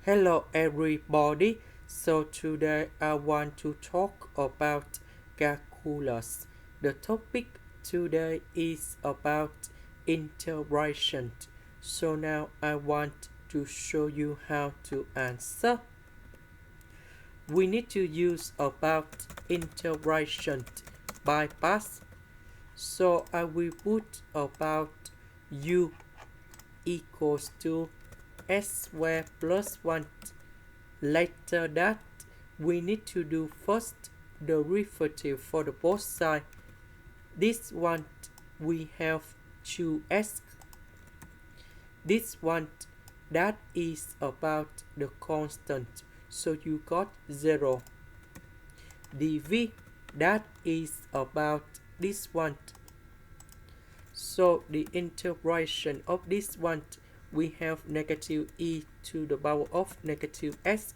Hello everybody. So today I want to talk about calculus. The topic today is about integration. So now I want to show you how to answer. We need to use about integration by parts. So I will put about u equals to s squared plus 1. Later that, we need to do first the derivative for the both sides. This one we have 2s. This one that is about the constant, so you got 0. dv that is about this one. So the integration of this one, we have negative e to the power of negative s.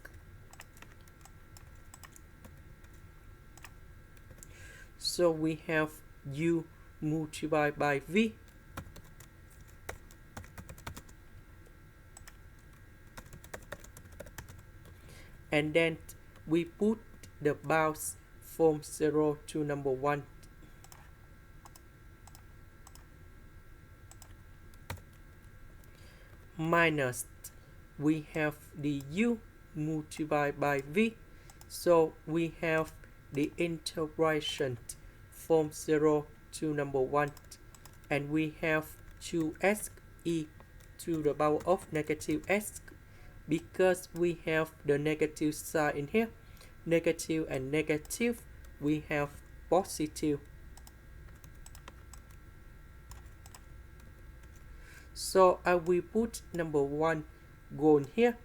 So we have u multiplied by v. And then we put the bounds from 0 to number 1. Minus, we have the u multiplied by v. So we have the integration from 0 to number 1. And we have 2s e to the power of negative s. Because we have the negative sign in here, negative and negative, we have positive. So I will put number 1 gone here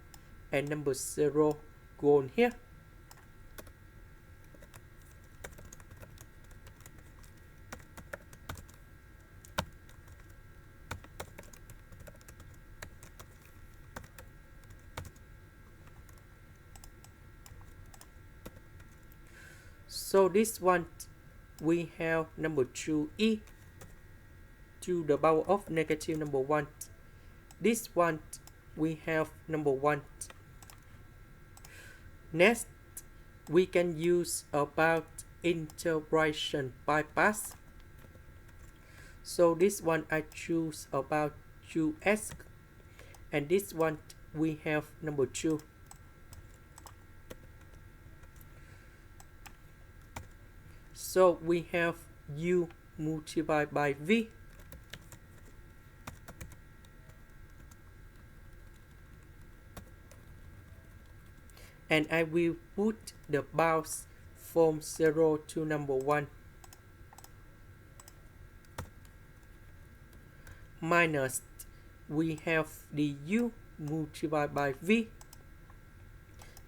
and number 0 gone here. So this one we have number 2e to the power of negative number 1. This one we have number 1. Next, we can use about integration by parts. So this one I choose about 2s, and this one we have number 2. So we have u multiplied by v. And I will put the bounds from 0 to number 1. Minus, we have the u multiplied by v.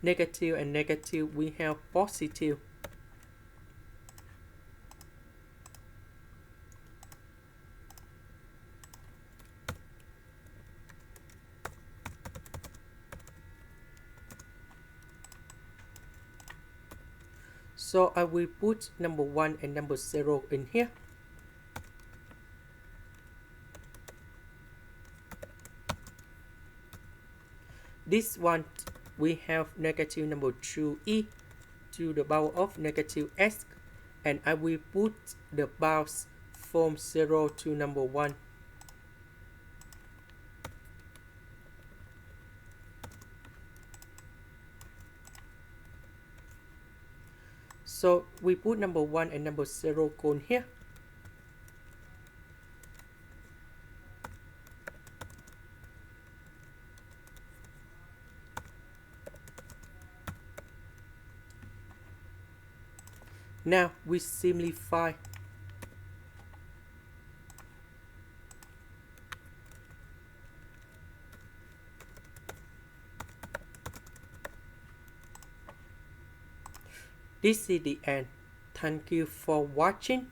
Negative and negative, we have positive. So I will put number 1 and number 0 in here. This one we have negative number 2e to the power of negative s, and I will put the bounds from 0 to number 1. So we put number 1 and number 0 gone here. Now we simplify. This is the end. Thank you for watching.